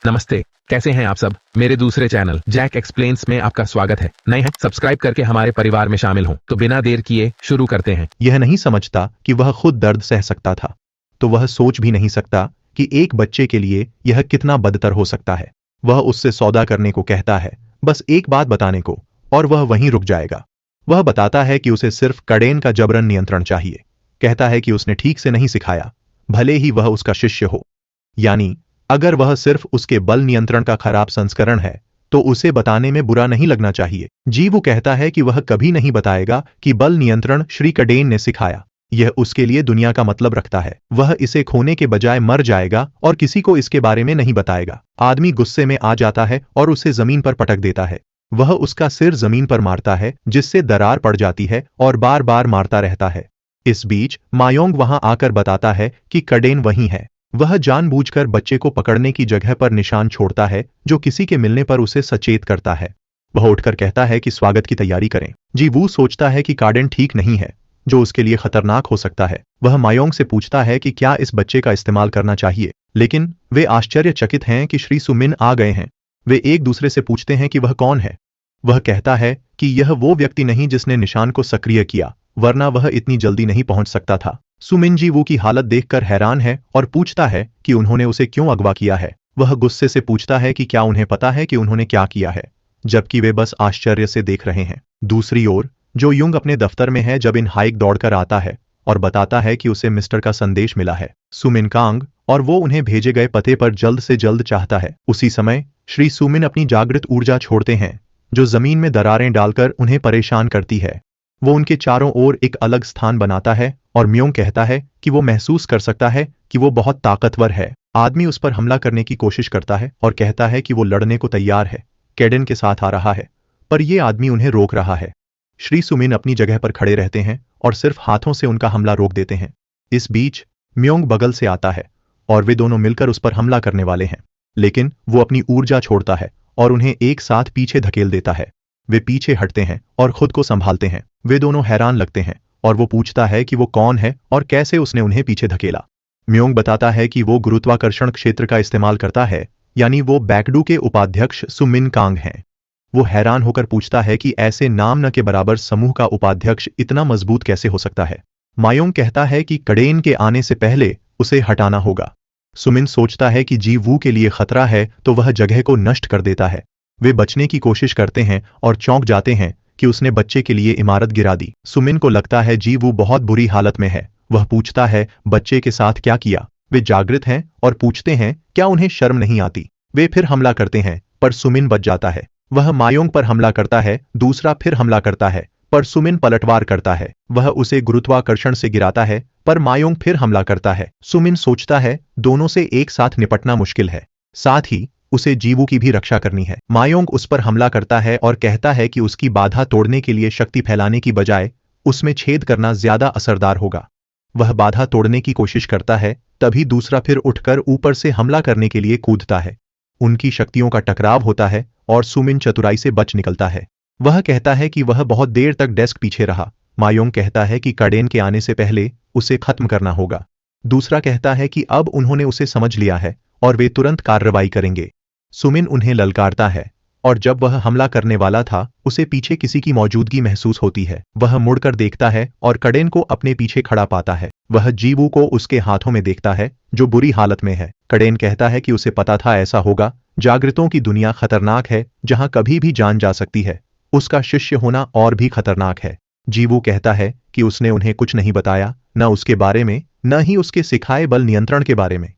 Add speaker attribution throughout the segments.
Speaker 1: नमस्ते, कैसे हैं आप सब। मेरे दूसरे चैनल जैक एक्सप्लेन्स में आपका स्वागत है। नए हैं, सब्सक्राइब करके हमारे परिवार में शामिल हों। तो बिना देर किए शुरू करते हैं।
Speaker 2: यह नहीं समझता कि वह खुद दर्द सह सकता था, तो वह सोच भी नहीं सकता कि एक बच्चे के लिए यह कितना बदतर हो सकता है। वह उससे सौदा करने को कहता है, बस एक बात बताने को, और वह वहीं रुक जाएगा। वह बताता है कि उसे सिर्फ कडेन का जबरन नियंत्रण चाहिए। कहता है कि उसने ठीक से नहीं सिखाया, भले ही वह उसका शिष्य हो। यानी अगर वह सिर्फ उसके बल नियंत्रण का खराब संस्करण है तो उसे बताने में बुरा नहीं लगना चाहिए। जीवू कहता है कि वह कभी नहीं बताएगा कि बल नियंत्रण श्री कडेन ने सिखाया। यह उसके लिए दुनिया का मतलब रखता है। वह इसे खोने के बजाय मर जाएगा और किसी को इसके बारे में नहीं बताएगा। आदमी गुस्से में आ जाता है और उसे जमीन पर पटक देता है। वह उसका सिर जमीन पर मारता है, जिससे दरार पड़ जाती है, और बार बार मारता रहता है। इस बीच मायोंग वहां आकर बताता है कि कडेन वहीं है। वह जानबूझकर बच्चे को पकड़ने की जगह पर निशान छोड़ता है, जो किसी के मिलने पर उसे सचेत करता है। वह उठकर कहता है कि स्वागत की तैयारी करें। जीवू सोचता है कि काडेन ठीक नहीं है, जो उसके लिए खतरनाक हो सकता है। वह मायोंग से पूछता है कि क्या इस बच्चे का इस्तेमाल करना चाहिए, लेकिन वे आश्चर्यचकित हैं कि श्री सुमिन आ गए हैं। वे एक दूसरे से पूछते हैं कि वह कौन है। वह कहता है कि यह वो व्यक्ति नहीं जिसने निशान को सक्रिय किया, वरना वह इतनी जल्दी नहीं पहुंच सकता था। सुमिन जीवू की हालत देखकर हैरान है और पूछता है कि उन्होंने उसे क्यों अगवा किया है। वह गुस्से से पूछता है कि क्या उन्हें पता है कि उन्होंने क्या किया है, जबकि वे बस आश्चर्य से देख रहे हैं। दूसरी ओर जो युंग अपने दफ्तर में है जब इन हाइक दौड़कर आता है और बताता है कि उसे मिस्टर का संदेश मिला है, सुमिन कांग, और वो उन्हें भेजे गए पते पर जल्द से जल्द चाहता है। उसी समय श्री सुमिन अपनी जागृत ऊर्जा छोड़ते हैं, जो जमीन में दरारें डालकर उन्हें परेशान करती है। वो उनके चारों ओर एक अलग स्थान बनाता है और म्योंग कहता है कि वो महसूस कर सकता है कि वो बहुत ताकतवर है। आदमी उस पर हमला करने की कोशिश करता है और कहता है कि वो लड़ने को तैयार है, कैडेन के साथ आ रहा है, पर ये आदमी उन्हें रोक रहा है। श्री सुमिन अपनी जगह पर खड़े रहते हैं और सिर्फ हाथों से उनका हमला रोक देते हैं। इस बीच म्योंग बगल से आता है और वे दोनों मिलकर उस पर हमला करने वाले हैं, लेकिन वो अपनी ऊर्जा छोड़ता है और उन्हें एक साथ पीछे धकेल देता है। वे पीछे हटते हैं और खुद को संभालते हैं। वे दोनों हैरान लगते हैं और वो पूछता है कि वो कौन है और कैसे उसने उन्हें पीछे धकेला। म्योंग बताता है कि वो गुरुत्वाकर्षण क्षेत्र का इस्तेमाल करता है, यानी वो बैकडू के उपाध्यक्ष सुमिन कांग हैं। वो हैरान होकर पूछता है कि ऐसे नाम न के बराबर समूह का उपाध्यक्ष इतना मजबूत कैसे हो सकता है। मायोंग कहता है कि कडेन के आने से पहले उसे हटाना होगा। सुमिन सोचता है कि जीवू के लिए खतरा है तो वह जगह को नष्ट कर देता है। वे बचने की कोशिश करते हैं और चौंक जाते हैं कि उसने बच्चे के लिए इमारत गिरा दी। सुमिन को लगता है जीवू बहुत बुरी हालत में है। वह पूछता है बच्चे के साथ क्या किया। वे जागृत हैं और पूछते हैं क्या उन्हें शर्म नहीं आती। वे फिर हमला करते हैं पर सुमिन बच जाता है। वह मायोंग पर हमला करता है, दूसरा फिर हमला करता है, पर सुमिन पलटवार करता है। वह उसे गुरुत्वाकर्षण से गिराता है, पर मायोंग फिर हमला करता है। सुमिन सोचता है दोनों से एक साथ निपटना मुश्किल है, साथ ही उसे जीवू की भी रक्षा करनी है। मायोंग उस पर हमला करता है और कहता है कि उसकी बाधा तोड़ने के लिए शक्ति फैलाने की बजाय उसमें छेद करना ज्यादा असरदार होगा। वह बाधा तोड़ने की कोशिश करता है, तभी दूसरा फिर उठकर ऊपर से हमला करने के लिए कूदता है। उनकी शक्तियों का टकराव होता है और सुमिन चतुराई से बच निकलता है। वह कहता है कि वह बहुत देर तक डेस्क पीछे रहा। मायोंग कहता है कि कडेन के आने से पहले उसे खत्म करना होगा। दूसरा कहता है कि अब उन्होंने उसे समझ लिया है और वे तुरंत कार्रवाई करेंगे। सुमिन उन्हें ललकारता है और जब वह हमला करने वाला था उसे पीछे किसी की मौजूदगी महसूस होती है। वह मुड़कर देखता है और कडेन को अपने पीछे खड़ा पाता है। वह जीवू को उसके हाथों में देखता है, जो बुरी हालत में है। कडेन कहता है कि उसे पता था ऐसा होगा। जागृतों की दुनिया खतरनाक है, जहां कभी भी जान जा सकती है। उसका शिष्य होना और भी खतरनाक है। जीवू कहता है कि उसने उन्हें कुछ नहीं बताया, न उसके बारे में, न ही उसके सिखाए बल नियंत्रण के बारे में।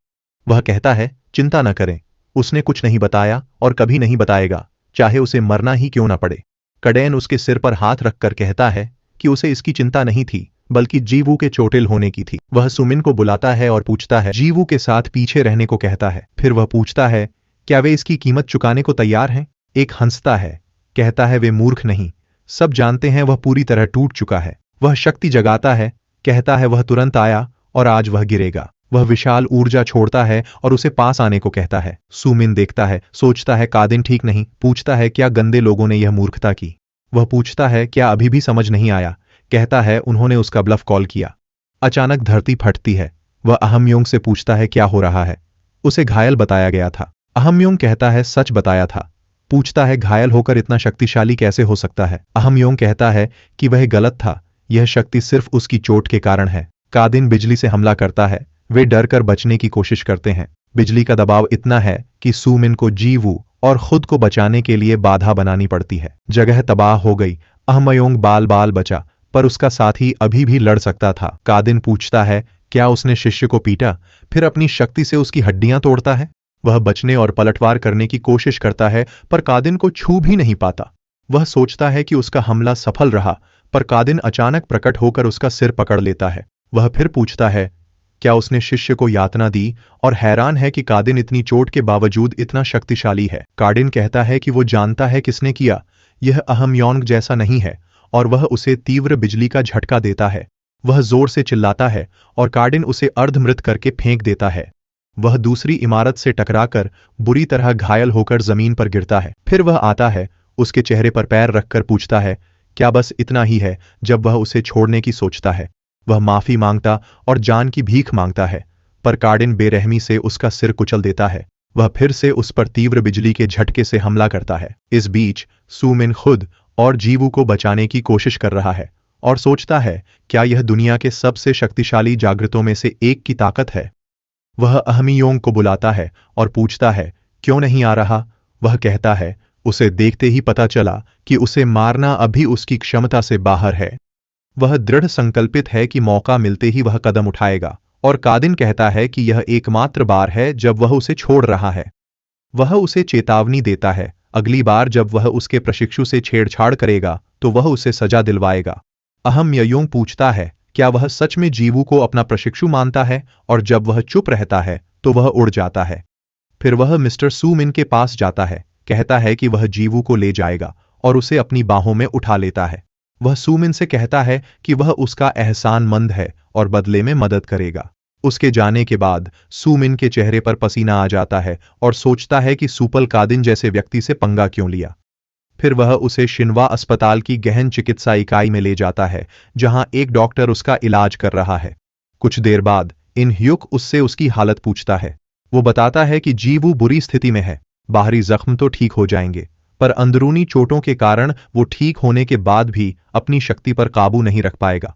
Speaker 2: वह कहता है चिंता न करें, उसने कुछ नहीं बताया और कभी नहीं बताएगा, चाहे उसे मरना ही क्यों ना पड़े। कडेन उसके सिर पर हाथ रखकर कहता है कि उसे इसकी चिंता नहीं थी, बल्कि जीवू के चोटिल होने की थी। वह सुमिन को बुलाता है और पूछता है, जीवू के साथ पीछे रहने को कहता है। फिर वह पूछता है क्या वे इसकी कीमत चुकाने को तैयार हैं। एक हंसता है, कहता है वे मूर्ख नहीं, सब जानते हैं वह पूरी तरह टूट चुका है। वह शक्ति जगाता है, कहता है वह तुरंत आया और आज वह गिरेगा। वह विशाल ऊर्जा छोड़ता है और उसे पास आने को कहता है। सुमिन देखता है, सोचता है कादिन ठीक नहीं, पूछता है क्या गंदे लोगों ने यह मूर्खता की। वह पूछता है क्या अभी भी समझ नहीं आया। कहता है उन्होंने उसका ब्लफ कॉल किया। अचानक धरती फटती है। वह अहमयोंग से पूछता है क्या हो रहा है। उसे घायल बताया गया था। अहमयोंग कहता है सच बताया था। पूछता है घायल होकर इतना शक्तिशाली कैसे हो सकता है। अहमयोंग कहता है कि वह गलत था, यह शक्ति सिर्फ उसकी चोट के कारण है। कादिन बिजली से हमला करता है। वे डर कर बचने की कोशिश करते हैं। बिजली का दबाव इतना है कि सूमिन को जीवू और खुद को बचाने के लिए बाधा बनानी पड़ती है। जगह तबाह हो गई। अहमयोंग बाल बाल बचा, पर उसका साथी अभी भी लड़ सकता था। कादिन पूछता है क्या उसने शिष्य को पीटा, फिर अपनी शक्ति से उसकी हड्डियां तोड़ता है। वह बचने और पलटवार करने की कोशिश करता है, पर कादिन को छू भी नहीं पाता। वह सोचता है कि उसका हमला सफल रहा, पर कादिन अचानक प्रकट होकर उसका सिर पकड़ लेता है। वह फिर पूछता है क्या उसने शिष्य को यातना दी, और हैरान है कि कादिन इतनी चोट के बावजूद इतना शक्तिशाली है। कादिन कहता है कि वो जानता है किसने किया, यह अहमयोंग जैसा नहीं है, और वह उसे तीव्र बिजली का झटका देता है। वह जोर से चिल्लाता है और कादिन उसे अर्धमृत करके फेंक देता है। वह दूसरी इमारत से टकराकर बुरी तरह घायल होकर जमीन पर गिरता है। फिर वह आता है, उसके चेहरे पर पैर रखकर पूछता है क्या बस इतना ही है। जब वह उसे छोड़ने की सोचता है, वह माफी मांगता और जान की भीख मांगता है, पर कादिन बेरहमी से उसका सिर कुचल देता है। वह फिर से उस पर तीव्र बिजली के झटके से हमला करता है। इस बीच सूमिन खुद और जीवू को बचाने की कोशिश कर रहा है और सोचता है क्या यह दुनिया के सबसे शक्तिशाली जागृतों में से एक की ताकत है। वह अहमयोंग को बुलाता है और पूछता है क्यों नहीं आ रहा। वह कहता है उसे देखते ही पता चला कि उसे मारना अभी उसकी क्षमता से बाहर है। वह दृढ़ संकल्पित है कि मौका मिलते ही वह कदम उठाएगा, और कादिन कहता है कि यह एकमात्र बार है जब वह उसे छोड़ रहा है। वह उसे चेतावनी देता है अगली बार जब वह उसके प्रशिक्षु से छेड़छाड़ करेगा तो वह उसे सजा दिलवाएगा। अहमयोंग पूछता है क्या वह सच में जीवू को अपना प्रशिक्षु मानता है, और जब वह चुप रहता है तो वह उड़ जाता है। फिर वह मिस्टर सूमिन के पास जाता है, कहता है कि वह जीवू को ले जाएगा और उसे अपनी बाहों में उठा लेता है। वह सूमिन से कहता है कि वह उसका एहसानमंद है और बदले में मदद करेगा। उसके जाने के बाद सूमिन के चेहरे पर पसीना आ जाता है और सोचता है कि सुपल कादिन जैसे व्यक्ति से पंगा क्यों लिया। फिर वह उसे शिन्वा अस्पताल की गहन चिकित्सा इकाई में ले जाता है, जहां एक डॉक्टर उसका इलाज कर रहा है। कुछ देर बाद इन ह्युक उससे उसकी हालत पूछता है। वो बताता है कि जीवू बुरी स्थिति में है, बाहरी जख्म तो ठीक हो जाएंगे, पर अंदरूनी चोटों के कारण वो ठीक होने के बाद भी अपनी शक्ति पर काबू नहीं रख पाएगा।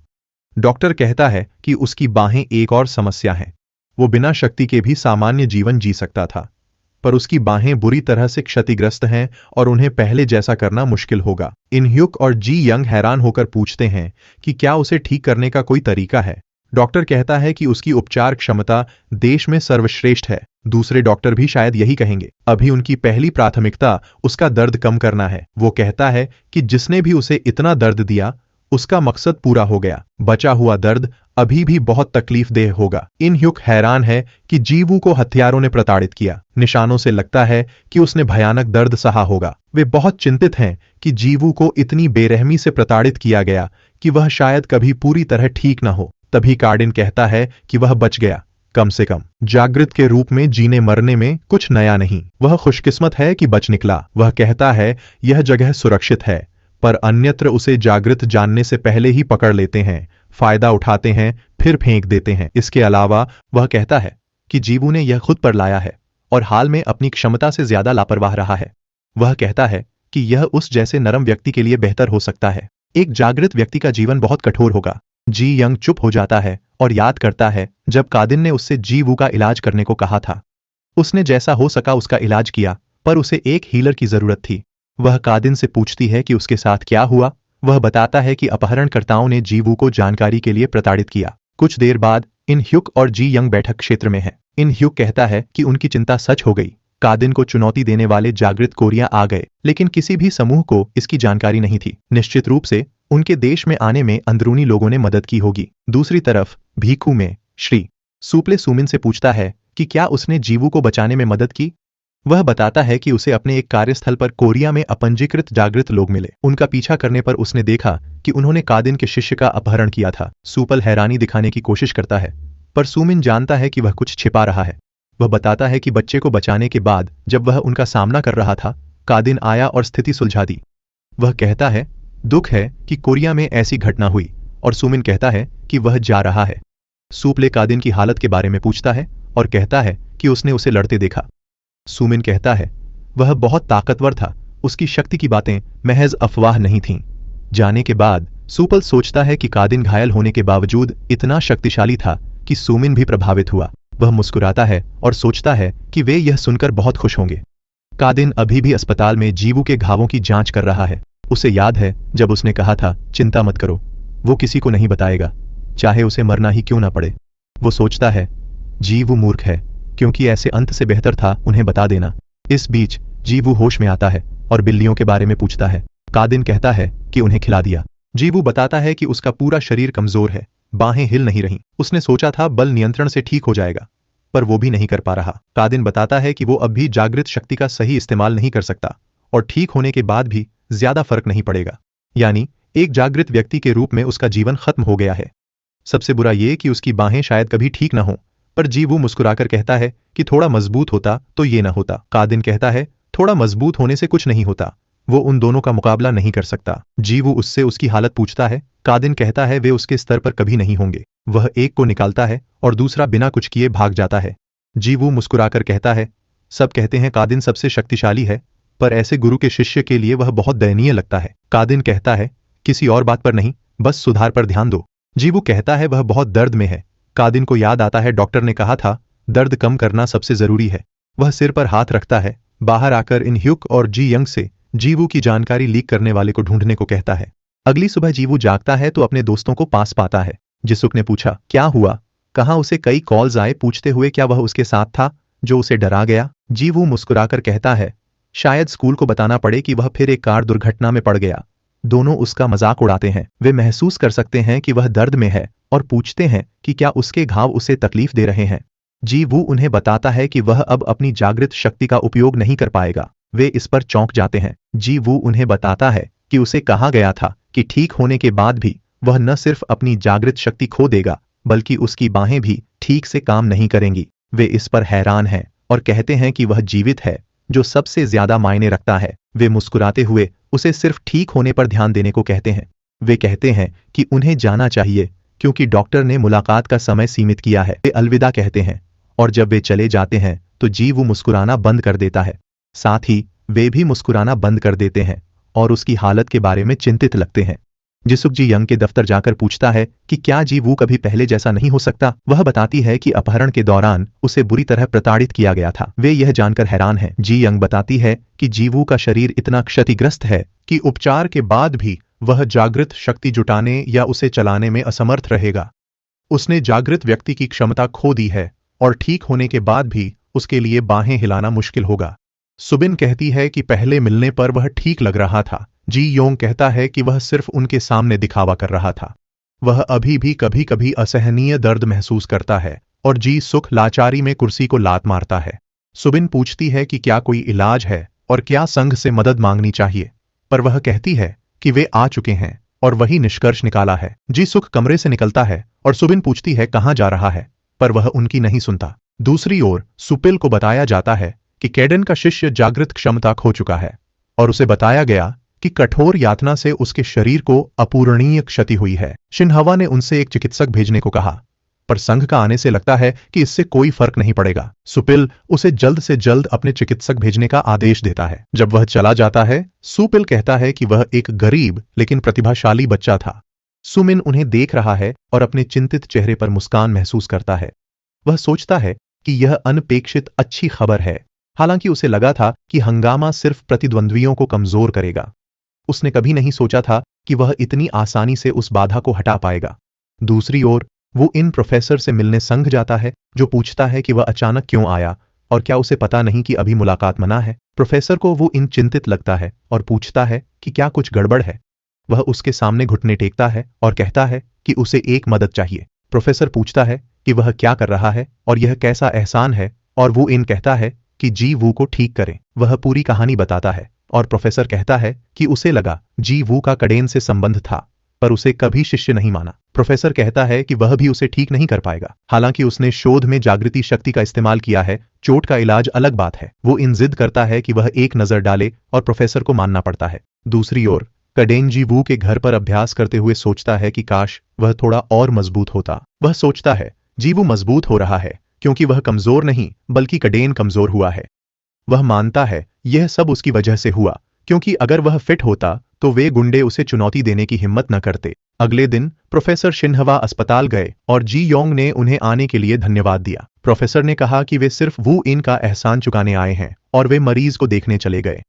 Speaker 2: डॉक्टर कहता है कि उसकी बाहें एक और समस्या हैं। वो बिना शक्ति के भी सामान्य जीवन जी सकता था, पर उसकी बाहें बुरी तरह से क्षतिग्रस्त हैं और उन्हें पहले जैसा करना मुश्किल होगा। इन ह्युक और जी यंग हैरान होकर पूछते हैं कि क्या उसे ठीक करने का कोई तरीका है। डॉक्टर कहता है कि उसकी उपचार क्षमता देश में सर्वश्रेष्ठ है। दूसरे डॉक्टर भी शायद यही कहेंगे। अभी उनकी पहली प्राथमिकता उसका दर्द कम करना है। वो कहता है कि जिसने भी उसे इतना दर्द दिया उसका मकसद पूरा हो गया, बचा हुआ दर्द अभी भी बहुत तकलीफदेह होगा। इन ह्युक हैरान है कि जीवू को हथियारों ने प्रताड़ित किया। निशानों से लगता है कि उसने भयानक दर्द सहा होगा। वे बहुत चिंतित हैं कि जीवू को इतनी बेरहमी से प्रताड़ित किया गया कि वह शायद कभी पूरी तरह ठीक न हो। तभी कादिन कहता है कि वह बच गया, कम से कम जागृत के रूप में जीने मरने में कुछ नया नहीं। वह खुशकिस्मत है कि बच निकला। वह कहता है यह जगह सुरक्षित है, पर अन्यत्र उसे जागृत जानने से पहले ही पकड़ लेते हैं, फायदा उठाते हैं, फिर फेंक देते हैं। इसके अलावा वह कहता है कि जीवू ने यह खुद पर लाया है और हाल में अपनी क्षमता से ज्यादा लापरवाह रहा है। वह कहता है कि यह उस जैसे नरम व्यक्ति के लिए बेहतर हो सकता है। एक जागृत व्यक्ति का जीवन बहुत कठोर होगा। जी यंग चुप हो जाता है और याद करता है जब कादिन ने उससे जीवू का इलाज करने को कहा था। उसने जैसा हो सका उसका इलाज किया, पर उसे एक हीलर की जरूरत थी। वह कादिन से पूछती है कि उसके साथ क्या हुआ। वह बताता है कि अपहरणकर्ताओं ने जीवू को जानकारी के लिए प्रताड़ित किया। कुछ देर बाद इन ह्युक और जी यंग बैठक क्षेत्र में है। इन ह्युक कहता है कि उनकी चिंता सच हो गई। कादिन को चुनौती देने वाले जागृत कोरिया आ गए, लेकिन किसी भी समूह को इसकी जानकारी नहीं थी। निश्चित रूप से उनके देश में आने में अंदरूनी लोगों ने मदद की होगी। दूसरी तरफ भीखू में श्री सुपले सूमिन से पूछता है कि क्या उसने जीवू को बचाने में मदद की। वह बताता है कि उसे अपने एक कार्यस्थल पर कोरिया में अपंजीकृत जागृत लोग मिले। उनका पीछा करने पर उसने देखा कि उन्होंने कादिन के शिष्य का अपहरण किया था। सुपल हैरानी दिखाने की कोशिश करता है, पर सूमिन जानता है कि वह कुछ छिपा रहा है। वह बताता है कि बच्चे को बचाने के बाद जब वह उनका सामना कर रहा था, कादिन आया और स्थिति सुलझा दी। वह कहता है दुख है कि कोरिया में ऐसी घटना हुई, और सूमिन कहता है कि वह जा रहा है। सुपले कादिन की हालत के बारे में पूछता है और कहता है कि उसने उसे लड़ते देखा। सुमिन कहता है, वह बहुत ताकतवर था, उसकी शक्ति की बातें महज अफवाह नहीं थीं। जाने के बाद सुपल सोचता है कि कादिन घायल होने के बावजूद इतना शक्तिशाली था कि सुमिन भी प्रभावित हुआ। वह मुस्कुराता है और सोचता है कि वे यह सुनकर बहुत खुश होंगे। कादिन अभी भी अस्पताल में जीवू के घावों की जांच कर रहा है। उसे याद है जब उसने कहा था, चिंता मत करो, वो किसी को नहीं बताएगा, चाहे उसे मरना ही क्यों ना पड़े। वो सोचता है, जीवू मूर्ख है, क्योंकि ऐसे अंत से बेहतर था उन्हें बता देना। इस बीच जीवू होश में आता है और बिल्लियों के बारे में पूछता है। कादिन कहता है कि उन्हें खिला दिया। जीवू बताता है कि उसका पूरा शरीर कमजोर है, बाहें हिल नहीं रहीं। उसने सोचा था बल नियंत्रण से ठीक हो जाएगा, पर वो भी नहीं कर पा रहा। कादिन बताता है कि वो अब भी जागृत शक्ति का सही इस्तेमाल नहीं कर सकता और ठीक होने के बाद भी ज्यादा फर्क नहीं पड़ेगा, यानी एक जागृत व्यक्ति के रूप में उसका जीवन खत्म हो गया है। सबसे बुरा ये कि उसकी बाहें शायद कभी ठीक ना हो। पर जीवू मुस्कुराकर कहता है कि थोड़ा मजबूत होता तो ये ना होता। कादिन कहता है, थोड़ा मजबूत होने से कुछ नहीं होता, वो उन दोनों का मुकाबला नहीं कर सकता। जीवू उससे उसकी हालत पूछता है। कादिन कहता है वे उसके स्तर पर कभी नहीं होंगे। वह एक को निकालता है और दूसरा बिना कुछ किए भाग जाता है। जीवू मुस्कुराकर कहता है, सब कहते हैं कादिन सबसे शक्तिशाली है, पर ऐसे गुरु के शिष्य के लिए वह बहुत दयनीय लगता है। कादिन कहता है, किसी और बात पर नहीं, बस सुधार पर ध्यान दो। जीवू कहता है वह बहुत दर्द में है। कादिन को याद आता है डॉक्टर ने कहा था दर्द कम करना सबसे जरूरी है। वह सिर पर हाथ रखता है। बाहर आकर इन ह्युक और जी यंग से जीवू की जानकारी लीक करने वाले को ढूंढने को कहता है। अगली सुबह जीवू जागता है तो अपने दोस्तों को पास पाता है। जिसुक ने पूछा, क्या हुआ, कहाँ? उसे कई कॉल्स आए पूछते हुए क्या वह उसके साथ था जो उसे डरा गया। जीवू मुस्कुराकर कहता है, शायद स्कूल को बताना पड़े कि वह फिर एक कार दुर्घटना में पड़ गया। दोनों उसका मजाक उड़ाते हैं। वे महसूस कर सकते हैं कि वह दर्द में है और पूछते हैं कि क्या उसके घाव उसे तकलीफ दे रहे हैं। जीवू उन्हें बताता है कि वह अब अपनी जागृत शक्ति का उपयोग नहीं कर पाएगा। वे इस पर चौंक जाते हैं। जीवू उन्हें बताता है कि उसे कहा गया था कि ठीक होने के बाद भी वह न सिर्फ अपनी जागृत शक्ति खो देगा, बल्कि उसकी बाहें भी ठीक से काम नहीं करेंगी। वे इस पर हैरान हैं और कहते हैं कि वह जीवित है, जो सबसे ज्यादा मायने रखता है। वे मुस्कुराते हुए उसे सिर्फ ठीक होने पर ध्यान देने को कहते हैं। वे कहते हैं कि उन्हें जाना चाहिए क्योंकि डॉक्टर ने मुलाकात का समय सीमित किया है। वे अलविदा कहते हैं और जब वे चले जाते हैं तो जीवू मुस्कुराना बंद कर देता है। साथ ही वे भी मुस्कुराना बंद कर देते हैं और उसकी हालत के बारे में चिंतित लगते हैं। जिसुक जी यंग के दफ्तर जाकर पूछता है कि क्या जीवू कभी पहले जैसा नहीं हो सकता। वह बताती है कि अपहरण के दौरान उसे बुरी तरह प्रताड़ित किया गया था। वे यह जानकर हैरान हैं। जी यंग बताती है कि जीवू का शरीर इतना क्षतिग्रस्त है कि उपचार के बाद भी वह जागृत शक्ति जुटाने या उसे चलाने में असमर्थ रहेगा। उसने जागृत व्यक्ति की क्षमता खो दी है और ठीक होने के बाद भी उसके लिए बाहें हिलाना मुश्किल होगा। सुबिन कहती है कि पहले मिलने पर वह ठीक लग रहा था। जी योंग कहता है कि वह सिर्फ उनके सामने दिखावा कर रहा था। वह अभी भी कभी कभी असहनीय दर्द महसूस करता है और जी सुख लाचारी में कुर्सी को लात मारता है। सुबिन पूछती है कि क्या कोई इलाज है और क्या संघ से मदद मांगनी चाहिए, पर वह कहती है कि वे आ चुके हैं और वही निष्कर्ष निकाला है। जी सुख कमरे से निकलता है और सुबिन पूछती है कहां जा रहा है, पर वह उनकी नहीं सुनता। दूसरी ओर सुपिल को बताया जाता है कि कैडन का शिष्य जागृत क्षमता खो चुका है और उसे बताया गया कि कठोर यातना से उसके शरीर को अपूरणीय क्षति हुई है। शिनहवा ने उनसे एक चिकित्सक भेजने को कहा, पर संघ का आने से लगता है कि इससे कोई फर्क नहीं पड़ेगा। सुपिल उसे जल्द से जल्द अपने चिकित्सक भेजने का आदेश देता है। जब वह चला जाता है, सुपिल कहता है कि वह एक गरीब लेकिन प्रतिभाशाली बच्चा था। सुमिन उन्हें देख रहा है और अपने चिंतित चेहरे पर मुस्कान महसूस करता है। वह सोचता है कि यह अनपेक्षित अच्छी खबर है, हालांकि उसे लगा था कि हंगामा सिर्फ प्रतिद्वंद्वियों को कमजोर करेगा। उसने कभी नहीं सोचा था कि वह इतनी आसानी से उस बाधा को हटा पाएगा। दूसरी ओर वो इन प्रोफेसर से मिलने संघ जाता है, जो पूछता है कि वह अचानक क्यों आया और क्या उसे पता नहीं कि अभी मुलाकात मना है। प्रोफेसर को वो इन चिंतित लगता है और पूछता है कि क्या कुछ गड़बड़ है। वह उसके सामने घुटने टेकता है और कहता है कि उसे एक मदद चाहिए। प्रोफेसर पूछता है कि वह क्या कर रहा है और यह कैसा एहसान है, और वो इन कहता है कि जी वू को ठीक करें। वह पूरी कहानी बताता है और प्रोफेसर कहता है कि उसे लगा जी वू का कडेन से संबंध था, पर उसे कभी शिष्य नहीं माना। प्रोफेसर कहता है कि वह भी उसे ठीक नहीं कर पाएगा, हालांकि उसने शोध में जागृति शक्ति का इस्तेमाल किया है। चोट का इलाज अलग बात है। वो इन जिद करता है कि वह एक नजर डाले और प्रोफेसर को मानना पड़ता है। दूसरी ओर कडेन जी वू के घर पर अभ्यास करते हुए सोचता है कि काश वह थोड़ा और मजबूत होता। वह सोचता है जी वू मजबूत हो रहा है क्योंकि वह कमजोर नहीं बल्कि कडेन कमजोर हुआ है। वह मानता है यह सब उसकी वजह से हुआ, क्योंकि अगर वह फिट होता तो वे गुंडे उसे चुनौती देने की हिम्मत न करते। अगले दिन प्रोफेसर शिन्हवा अस्पताल गए और जी योंग ने उन्हें आने के लिए धन्यवाद दिया। प्रोफेसर ने कहा कि वे सिर्फ वू इन का एहसान चुकाने आए हैं और वे मरीज को देखने चले गए।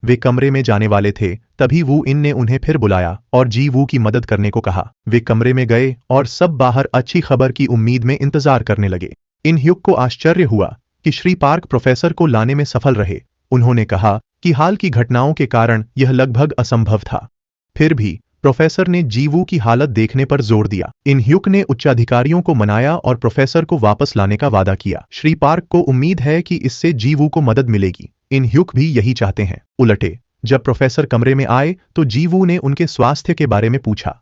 Speaker 2: वे कमरे में जाने वाले थे, तभी वू इन ने उन्हें फिर बुलाया और जी वू की मदद करने को कहा। वे कमरे में गए और सब बाहर अच्छी खबर की उम्मीद में इंतजार करने लगे। इन ह्युक को आश्चर्य हुआ कि श्री पार्क प्रोफेसर को लाने में सफल रहे। उन्होंने कहा कि हाल की घटनाओं के कारण यह लगभग असंभव था। फिर भी प्रोफेसर ने जीवू की हालत देखने पर जोर दिया। इन ह्युक ने उच्चाधिकारियों को मनाया और प्रोफेसर को वापस लाने का वादा किया। श्री पार्क को उम्मीद है कि इससे जीवू को मदद मिलेगी। इन ह्युक भी यही चाहते हैं। उलटे जब प्रोफेसर कमरे में आए तो जीवू ने उनके स्वास्थ्य के बारे में पूछा।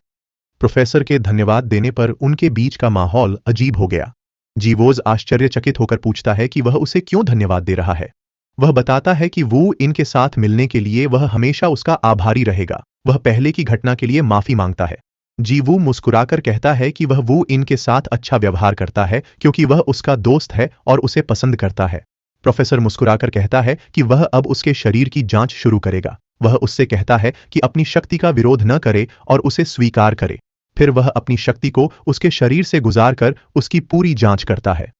Speaker 2: प्रोफेसर के धन्यवाद देने पर उनके बीच का माहौल अजीब हो गया। जीवोज आश्चर्यचकित होकर पूछता है कि वह उसे क्यों धन्यवाद दे रहा है। वह बताता है कि वू इनके साथ मिलने के लिए वह हमेशा उसका आभारी रहेगा। वह पहले की घटना के लिए माफी मांगता है। जीवू मुस्कुराकर कहता है कि वह वू इनके साथ अच्छा व्यवहार करता है क्योंकि वह उसका दोस्त है और उसे पसंद करता है। प्रोफेसर मुस्कुराकर कहता है कि वह अब उसके शरीर की जांच शुरू करेगा। वह उससे कहता है कि अपनी शक्ति का विरोध न करे और उसे स्वीकार करे। फिर वह अपनी शक्ति को उसके शरीर से गुजार कर उसकी पूरी जांच करता है।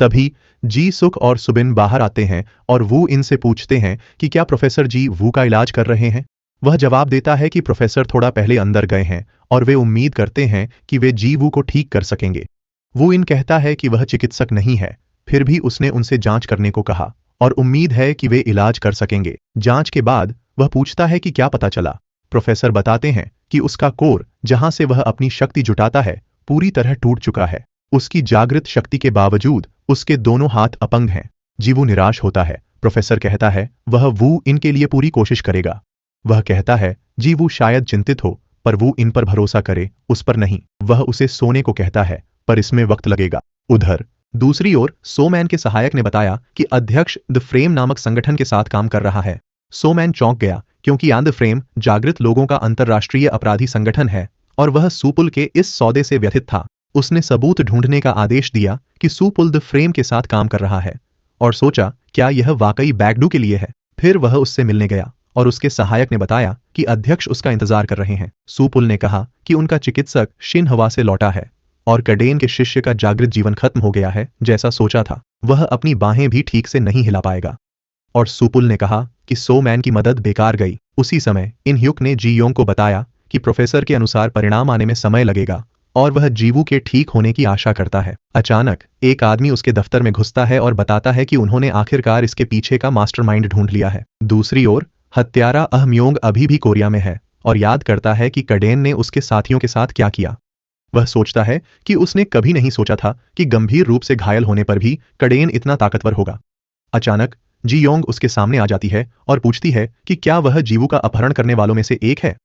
Speaker 2: तभी जी सुक और सुबिन बाहर आते हैं और वू इनसे पूछते हैं कि क्या प्रोफेसर जी वू का इलाज कर रहे हैं। वह जवाब देता है कि प्रोफेसर थोड़ा पहले अंदर गए हैं और वे उम्मीद करते हैं कि वे जी वू को ठीक कर सकेंगे। वू इन कहता है कि वह चिकित्सक नहीं है, फिर भी उसने उनसे जांच करने को कहा और उम्मीद है कि वे इलाज कर सकेंगे। जांच के बाद वह पूछता है कि क्या पता चला। प्रोफेसर बताते हैं कि उसका कोर, जहां से वह अपनी शक्ति जुटाता है, पूरी तरह टूट चुका है। उसकी जागृत शक्ति के बावजूद उसके दोनों हाथ अपंग हैं। जीवू निराश होता है। प्रोफेसर कहता है वह वू इनके लिए पूरी कोशिश करेगा। वह कहता है जीवू शायद चिंतित हो, पर वू इन पर भरोसा करे, उस पर नहीं। वह उसे सोने को कहता है, पर इसमें वक्त लगेगा। उधर दूसरी ओर सोमैन के सहायक ने बताया कि अध्यक्ष द फ्रेम नामक संगठन के साथ काम कर रहा है। सोमैन चौंक गया क्योंकि द फ्रेम जागृत लोगों का अंतर्राष्ट्रीय अपराधी संगठन है और वह सुपुल के इस सौदे से व्यथित था। उसने सबूत ढूंढने का आदेश दिया कि सुपुल द फ्रेम के साथ काम कर रहा है और सोचा क्या यह वाकई बैकडू के लिए है। फिर वह उससे मिलने गया और उसके सहायक ने बताया कि अध्यक्ष उसका इंतजार कर रहे हैं। सुपुल ने कहा कि उनका चिकित्सक शिन्हवा से लौटा है और कडेन के शिष्य का जागृत जीवन खत्म हो गया है। जैसा सोचा था, वह अपनी बाहें भी ठीक से नहीं हिला पाएगा। और सुपुल ने कहा कि सोमैन की मदद बेकार गई। उसी समय इन ह्युक ने जी योंग को बताया कि प्रोफेसर के अनुसार परिणाम आने में समय लगेगा और वह जीवू के ठीक होने की आशा करता है। अचानक एक आदमी उसके दफ्तर में घुसता है और बताता है कि उन्होंने आखिरकार इसके पीछे का मास्टरमाइंड ढूंढ लिया है। दूसरी ओर हत्यारा अहमयोंग अभी भी कोरिया में है और याद करता है कि कडेन ने उसके साथियों के साथ क्या किया। वह सोचता है कि उसने कभी नहीं सोचा था कि गंभीर रूप से घायल होने पर भी कडेन इतना ताकतवर होगा। अचानक जी योंग उसके सामने आ जाती है और पूछती है कि क्या वह जीवू का अपहरण करने वालों में से एक है।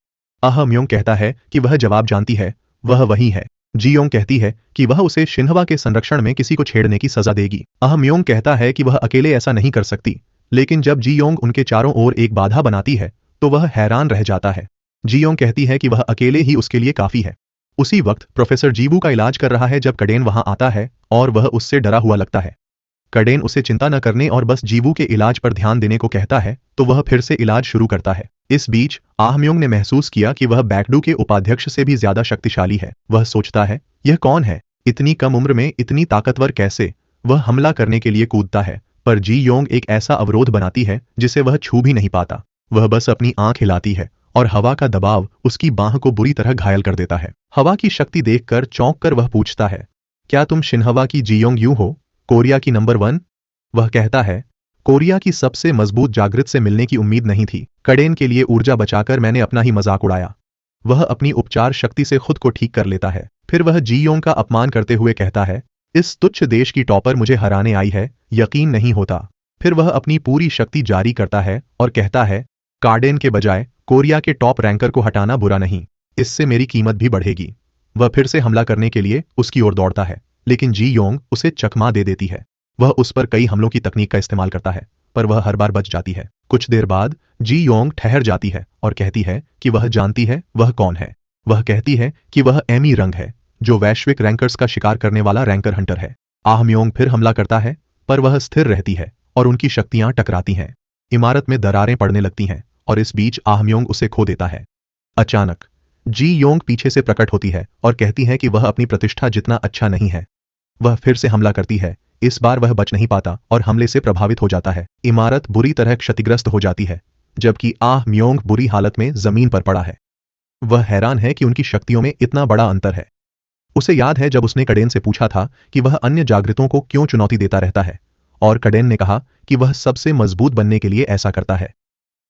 Speaker 2: अहमयोंग कहता है कि वह जवाब जानती है, वह वही है। जी योंग कहती है कि वह उसे शिन्हवा के संरक्षण में किसी को छेड़ने की सजा देगी। अहमयोंग कहता है कि वह अकेले ऐसा नहीं कर सकती, लेकिन जब जी योंग उनके चारों ओर एक बाधा बनाती है तो वह हैरान रह जाता है। जी योंग कहती है कि वह अकेले ही उसके लिए काफी है। उसी वक्त प्रोफेसर जीवू का इलाज कर रहा है जब कडेन वहां आता है और वह उससे डरा हुआ लगता है। कडेन उसे चिंता न करने और बस जीवू के इलाज पर ध्यान देने को कहता है तो वह फिर से इलाज शुरू करता है। इस बीच आहमयोंग ने महसूस किया कि वह बैकडू के उपाध्यक्ष से भी ज्यादा शक्तिशाली है। वह सोचता है यह कौन है, इतनी कम उम्र में इतनी ताकतवर कैसे। वह हमला करने के लिए कूदता है, पर जी योंग एक ऐसा अवरोध बनाती है जिसे वह छू भी नहीं पाता। वह बस अपनी आंख हिलाती है और हवा का दबाव उसकी बांह को बुरी तरह घायल कर देता है। हवा की शक्ति देखकर चौंक कर वह पूछता है, क्या तुम शिन्हवा की जी योंग यू हो, कोरिया की नंबर 1? वह कहता है, कोरिया की सबसे मजबूत जागृत से मिलने की उम्मीद नहीं थी। कडेन के लिए ऊर्जा बचाकर मैंने अपना ही मजाक उड़ाया। वह अपनी उपचार शक्ति से खुद को ठीक कर लेता है। फिर वह जी योंग का अपमान करते हुए कहता है, इस तुच्छ देश की टॉपर मुझे हराने आई है, यकीन नहीं होता। फिर वह अपनी पूरी शक्ति जारी करता है और कहता है, कार्डेन के बजाय कोरिया के टॉप रैंकर को हटाना बुरा नहीं, इससे मेरी कीमत भी बढ़ेगी। वह फिर से हमला करने के लिए उसकी ओर दौड़ता है, लेकिन जी योंग उसे चकमा दे देती है। वह उस पर कई हमलों की तकनीक का इस्तेमाल करता है, पर वह हर बार बच जाती है। कुछ देर बाद जी योंग ठहर जाती है और कहती है कि वह जानती है वह कौन है। वह कहती है कि वह एमी रंग है, जो वैश्विक रैंकर्स का शिकार करने वाला रैंकर हंटर है। आहमयोंग फिर हमला करता है, पर वह स्थिर रहती है और उनकी शक्तियां टकराती हैं। इमारत में दरारें पड़ने लगती हैं और इस बीच आहम्योंग उसे खो देता है। अचानक जी योंग पीछे से प्रकट होती है और कहती है कि वह अपनी प्रतिष्ठा जितना अच्छा नहीं है। वह फिर से हमला करती है। इस बार वह बच नहीं पाता और हमले से प्रभावित हो जाता है। इमारत बुरी तरह क्षतिग्रस्त हो जाती है, जबकि आहम्योंग बुरी हालत में जमीन पर पड़ा है। वह हैरान है कि उनकी शक्तियों में इतना बड़ा अंतर है। उसे याद है जब उसने कडेन से पूछा था कि वह अन्य जागृतों को क्यों चुनौती देता रहता है, और कडेन ने कहा कि वह सबसे मजबूत बनने के लिए ऐसा करता है।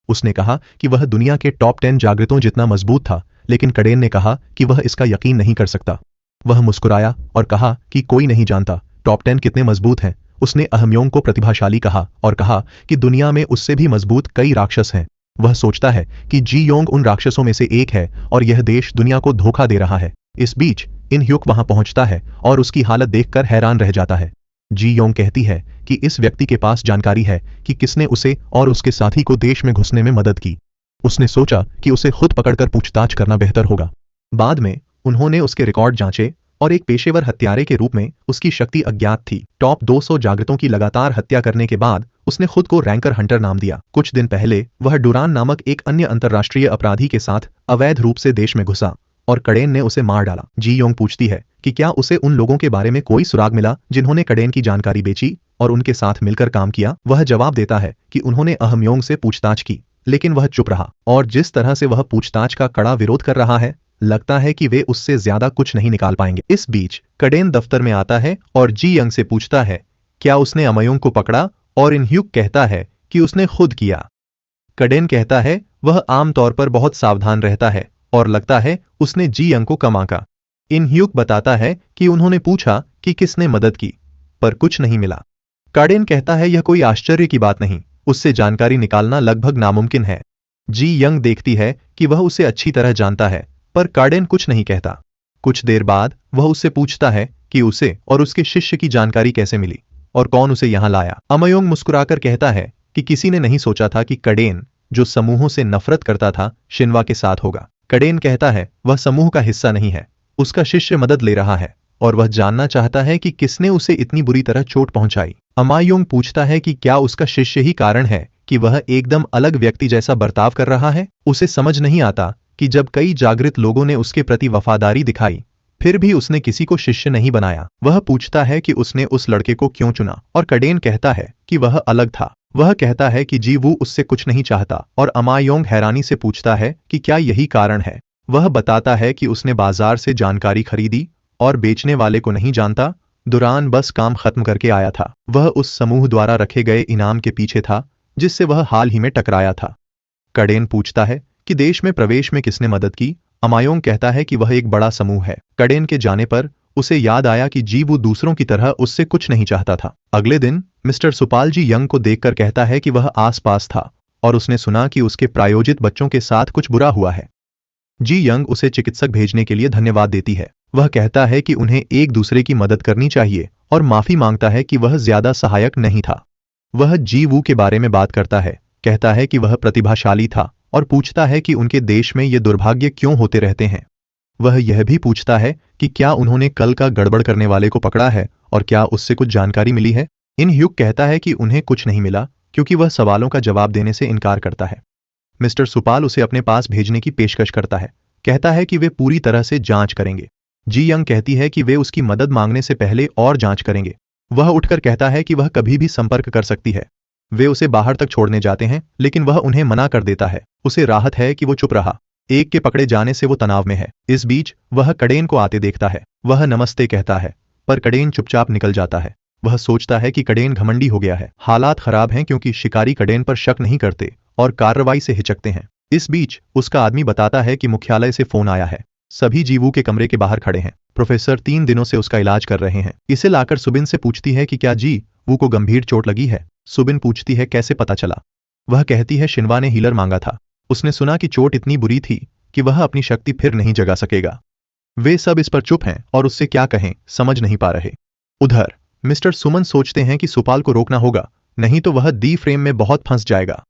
Speaker 2: उसने कहा कि वह दुनिया के टॉप 10 जागृतों जितना मजबूत था, लेकिन कडेन ने कहा कि वह इसका यकीन नहीं कर सकता। वह मुस्कुराया और कहा कि कोई नहीं जानता टॉप 10 कितने मजबूत हैं। उसने अहम्योंग को प्रतिभाशाली कहा और कहा कि दुनिया में उससे भी मजबूत कई राक्षस हैं। वह सोचता है कि जी योंग उन राक्षसों में से एक है और यह देश दुनिया को धोखा दे रहा है। इस बीच इन ह्युक वहां पहुंचता है और उसकी हालत देखकर हैरान रह जाता है। जी योंग कहती है कि इस व्यक्ति के पास जानकारी है कि किसने उसे और उसके साथी को देश में घुसने में मदद की। उसने सोचा कि उसे खुद पकड़कर पूछताछ करना बेहतर होगा। बाद में उन्होंने उसके रिकॉर्ड जांचे और एक पेशेवर हत्यारे के रूप में उसकी शक्ति अज्ञात थी। टॉप 200 जागृतों की लगातार हत्या करने के बाद उसने खुद को रैंकर हंटर नाम दिया। कुछ दिन पहले वह डुरान नामक एक अन्य अंतर्राष्ट्रीय अपराधी के साथ अवैध रूप से देश में घुसा और कडेन ने उसे मार डाला। जी योंग पूछती है कि क्या उसे उन लोगों के बारे में कोई सुराग मिला जिन्होंने कडेन की जानकारी बेची और उनके साथ मिलकर काम किया। वह जवाब देता है कि उन्होंने अहम्योंग से पूछताछ की, लेकिन वह चुप रहा, और जिस तरह से वह पूछताछ का कड़ा विरोध कर रहा है, लगता है कि वे उससे ज्यादा कुछ नहीं निकाल पाएंगे। इस बीच कडेन दफ्तर में आता है और जी यंग से पूछता है क्या उसने अमयोंग को पकड़ा, और इन ह्युक कहता है कि उसने खुद किया। कडेन कहता है वह आमतौर पर बहुत सावधान रहता है और लगता है उसने जी यंग को कम आंका। इन ह्युक बताता है कि उन्होंने पूछा कि किसने मदद की, पर कुछ नहीं मिला। कडेन कहता है यह कोई आश्चर्य की बात नहीं, उससे जानकारी निकालना लगभग नामुमकिन है। जी यंग देखती है कि वह उसे अच्छी तरह जानता है, पर कडेन कुछ नहीं कहता। कुछ देर बाद वह उससे पूछता है कि उसे और उसके शिष्य की जानकारी कैसे मिली और कौन उसे यहां लाया। अमयोंग मुस्कुराकर कहता है कि किसी ने नहीं सोचा था कि कडेन, जो समूहों से नफरत करता था, शिन्वा के साथ होगा। कडेन कहता है वह समूह का हिस्सा नहीं है, उसका शिष्य मदद ले रहा है और वह जानना चाहता है कि किसने उसे इतनी बुरी तरह चोट पहुंचाई। अमयोंग पूछता है कि क्या उसका शिष्य ही कारण है कि वह एकदम अलग व्यक्ति जैसा बर्ताव कर रहा है। उसे समझ नहीं आता कि जब कई जागृत लोगों ने उसके प्रति वफादारी दिखाई, फिर भी उसने किसी को शिष्य नहीं बनाया। वह पूछता है कि उसने उस लड़के को क्यों चुना, और कडेन कहता है कि वह अलग था। वह कहता है कि जी वू उससे कुछ नहीं चाहता, और अमयोंग हैरानी से पूछता है कि क्या यही कारण है। वह बताता है कि उसने बाजार से जानकारी खरीदी और बेचने वाले को नहीं जानता, दुरान बस काम खत्म करके आया था। वह उस समूह द्वारा रखे गए इनाम के पीछे था जिससे वह हाल ही में टकराया था। कडेन पूछता है कि देश में प्रवेश में किसने मदद की। अमयोंग कहता है कि वह एक बड़ा समूह है। कडेन के जाने पर उसे याद आया कि जी वो दूसरों की तरह उससे कुछ नहीं चाहता था। अगले दिन मिस्टर सुपाल जी यंग को देखकर कहता है कि वह आसपास था और उसने सुना कि उसके प्रायोजित बच्चों के साथ कुछ बुरा हुआ है। जी यंग उसे चिकित्सक भेजने के लिए धन्यवाद देती है। वह कहता है कि उन्हें एक दूसरे की मदद करनी चाहिए और माफी मांगता है कि वह ज्यादा सहायक नहीं था। वह जी वू के बारे में बात करता है, कहता है कि वह प्रतिभाशाली था और पूछता है कि उनके देश में ये दुर्भाग्य क्यों होते रहते हैं। वह यह भी पूछता है कि क्या उन्होंने कल का गड़बड़ करने वाले को पकड़ा है और क्या उससे कुछ जानकारी मिली है। इन ह्युक कहता है कि उन्हें कुछ नहीं मिला क्योंकि वह सवालों का जवाब देने से इनकार करता है। मिस्टर सुपाल उसे अपने पास भेजने की पेशकश करता है, कहता है कि वे पूरी तरह से जांच करेंगे। जी यंग कहती है कि वे उसकी मदद मांगने से पहले और जांच करेंगे। वह उठकर कहता है कि वह कभी भी संपर्क कर सकती है। वे उसे बाहर तक छोड़ने जाते हैं, लेकिन वह उन्हें मना कर देता है। उसे राहत है कि वो चुप रहा। एक के पकड़े जाने से वो तनाव में है। इस बीच वह कडेन को आते देखता है। वह नमस्ते कहता है, पर कडेन चुपचाप निकल जाता है। वह सोचता है कि कडेन घमंडी हो गया है। हालात खराब हैं क्योंकि शिकारी कडेन पर शक नहीं करते और कार्रवाई से हिचकते हैं। इस बीच उसका आदमी बताता है कि मुख्यालय से फोन आया है। सभी जीवू के कमरे के बाहर खड़े हैं। प्रोफेसर 3 दिनों से उसका इलाज कर रहे हैं। इसे लाकर सुबिन से पूछती है कि क्या जी वू को गंभीर चोट लगी है। सुबिन पूछती है कैसे पता चला। वह कहती है शिन्वा ने हीलर मांगा था। उसने सुना कि चोट इतनी बुरी थी कि वह अपनी शक्ति फिर नहीं जगा सकेगा। वे सब इस पर चुप हैं और उससे क्या कहें समझ नहीं पा रहे। उधर मिस्टर सुमन सोचते हैं कि सुपाल को रोकना होगा, नहीं तो वह दी फ्रेम में बहुत फंस जाएगा।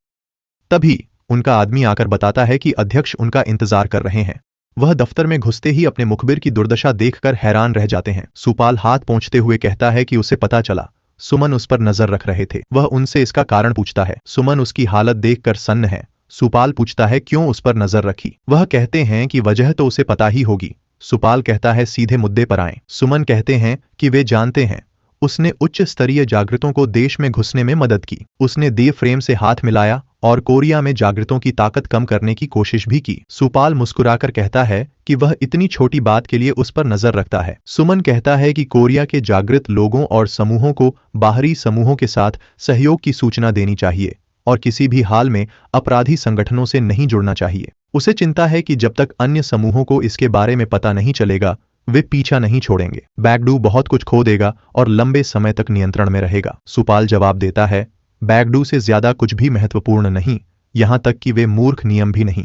Speaker 2: तभी उनका आदमी आकर बताता है कि अध्यक्ष उनका इंतजार कर रहे हैं। वह दफ्तर में घुसते ही अपने मुखबिर की दुर्दशा देखकर हैरान रह जाते हैं। सुपाल हाथ पोंछते हुए कहता है कि उसे पता चला सुमन उस पर नजर रख रहे थे। वह उनसे इसका कारण पूछता है। सुमन उसकी हालत देखकर सन्न है। सुपाल पूछता है क्यों उस पर नजर रखी। वह कहते हैं कि वजह तो उसे पता ही होगी। सुपाल कहता है सीधे मुद्दे पर आएं। सुमन कहते हैं कि वे जानते हैं उसने उच्च स्तरीय जागृतों को देश में घुसने में मदद की। उसने देव फ्रेम से हाथ मिलाया और कोरिया में जागृतों की ताकत कम करने की कोशिश भी की। सुपाल मुस्कुराकर कहता है कि वह इतनी छोटी बात के लिए उस पर नजर रखता है। सुमन कहता है कि कोरिया के जागृत लोगों और समूहों को बाहरी समूहों के साथ सहयोग की सूचना देनी चाहिए और किसी भी हाल में अपराधी संगठनों से नहीं जुड़ना चाहिए। उसे चिंता है कि जब तक अन्य समूहों को इसके बारे में पता नहीं चलेगा वे पीछा नहीं छोड़ेंगे। बैकडू बहुत कुछ खो देगा और लंबे समय तक नियंत्रण में रहेगा। सुपाल जवाब देता है बैकडू से ज्यादा कुछ भी महत्वपूर्ण नहीं, यहां तक कि वे मूर्ख नियम भी नहीं।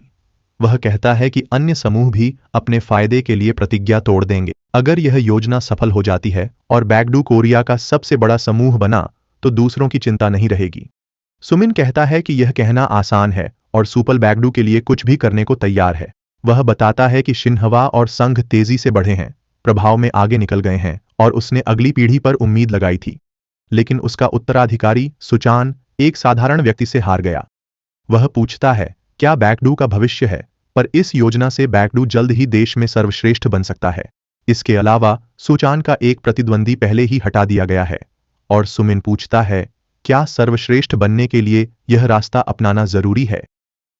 Speaker 2: वह कहता है कि अन्य समूह भी अपने फायदे के लिए प्रतिज्ञा तोड़ देंगे। अगर यह योजना सफल हो जाती है और बैकडू कोरिया का सबसे बड़ा समूह बना तो दूसरों की चिंता नहीं रहेगी। सुमिन कहता है कि यह कहना आसान है और सुपल बैकडू के लिए कुछ भी करने को तैयार है। वह बताता है कि शिन्हवा और संघ तेजी से बढ़े हैं, प्रभाव में आगे निकल गए हैं और उसने अगली पीढ़ी पर उम्मीद लगाई थी, लेकिन उसका उत्तराधिकारी सुचान एक साधारण व्यक्ति से हार गया। वह पूछता है क्या बैकडू का भविष्य है, पर इस योजना से बैकडू जल्द ही देश में सर्वश्रेष्ठ बन सकता है। इसके अलावा सुचान का एक प्रतिद्वंदी पहले ही हटा दिया गया है। और सुमिन पूछता है क्या सर्वश्रेष्ठ बनने के लिए यह रास्ता अपनाना जरूरी है।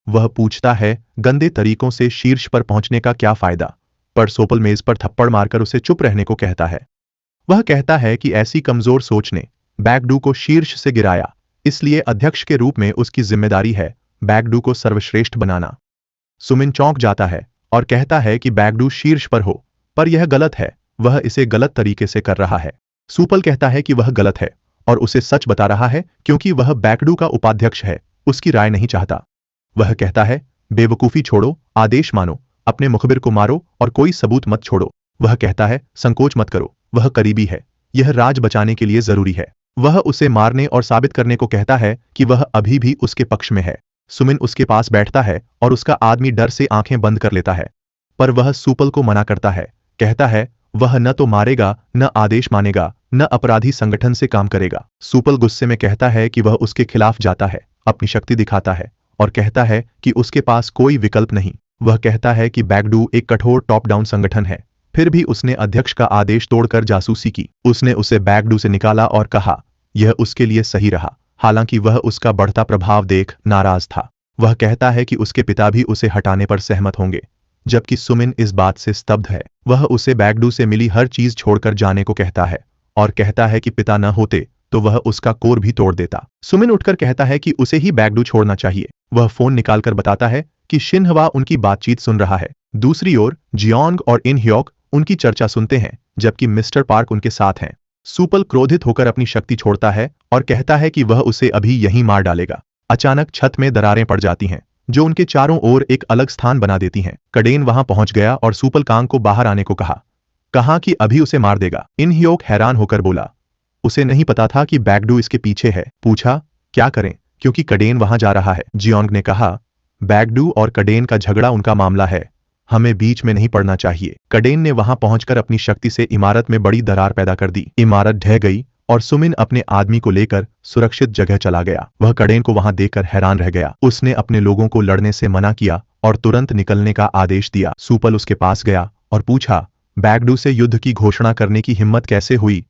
Speaker 2: वह पूछता है गंदे तरीकों से शीर्ष पर पहुंचने का क्या फायदा, पर सोपल मेज पर थप्पड़ मारकर उसे चुप रहने को कहता है। वह कहता है कि ऐसी कमजोर सोच ने बैकडू को शीर्ष से गिराया, इसलिए अध्यक्ष के रूप में उसकी जिम्मेदारी है बैकडू को सर्वश्रेष्ठ बनाना। सुमिन चौंक जाता है और कहता है कि बैकडू शीर्ष पर हो, पर यह गलत है, वह इसे गलत तरीके से कर रहा है। सुपल कहता है कि वह गलत है और उसे सच बता रहा है क्योंकि वह बैकडू का उपाध्यक्ष है, उसकी राय नहीं चाहता। वह कहता है बेवकूफी छोड़ो, आदेश मानो, अपने मुखबिर को मारो और कोई सबूत मत छोड़ो। वह कहता है संकोच मत करो, वह करीबी है, यह राज बचाने के लिए जरूरी है। वह उसे मारने और साबित करने को कहता है कि वह अभी भी उसके पक्ष में है। सुमिन उसके पास बैठता है और उसका आदमी डर से आंखें बंद कर लेता है, पर वह सुपल को मना करता है। कहता है वह न तो मारेगा, न आदेश मानेगा, न अपराधी संगठन से काम करेगा। सुपल गुस्से में कहता है कि वह उसके खिलाफ जाता है, अपनी शक्ति दिखाता है और कहता है कि उसके पास कोई विकल्प नहीं। वह कहता है कि बैकडू एक कठोर टॉप डाउन संगठन है, फिर भी उसने अध्यक्ष का आदेश तोड़कर जासूसी की। उसने उसे बैकडू से निकाला और कहा यह उसके लिए सही रहा, हालांकि वह उसका बढ़ता प्रभाव देख नाराज था। वह कहता है कि उसके पिता भी उसे हटाने पर सहमत होंगे, जबकि सुमिन इस बात से स्तब्ध है। वह उसे बैकडू से मिली हर चीज छोड़कर जाने को कहता है और कहता है कि पिता न होते तो वह उसका कोर भी तोड़ देता। सुमिन उठकर कहता है कि उसे ही बैकडू छोड़ना चाहिए। वह फोन निकालकर बताता है कि शिन्हवा उनकी बातचीत सुन रहा है। दूसरी ओर जियोंग और इन ह्योक उनकी चर्चा सुनते हैं, जबकि मिस्टर पार्क उनके साथ हैं। सुपल क्रोधित होकर अपनी शक्ति छोड़ता है और कहता है कि वह उसे अभी यहीं मार डालेगा। अचानक छत में दरारें पड़ जाती हैं, जो उनके चारों ओर एक अलग स्थान बना देती हैं। कडेन वहां पहुंच गया और सुपल कांग को बाहर आने को कहा कि अभी उसे मार देगा। इन ह्योक हैरान होकर बोला उसे नहीं पता था कि बैकडू इसके पीछे है। पूछा क्या करें, क्योंकि कडेन वहां जा रहा है। जियोंग ने कहा बैकडू और कडेन का झगड़ा उनका मामला है, हमें बीच में नहीं पड़ना चाहिए। कडेन ने वहां पहुंचकर अपनी शक्ति से इमारत में बड़ी दरार पैदा कर दी। इमारत ढह गई और सुमिन अपने आदमी को लेकर सुरक्षित जगह चला गया। वह कडेन को वहां देखकर हैरान रह गया। उसने अपने लोगों को लड़ने से मना किया और तुरंत निकलने का आदेश दिया। सुपल उसके पास गया और पूछा बैकडू से युद्ध की घोषणा करने की हिम्मत कैसे हुई।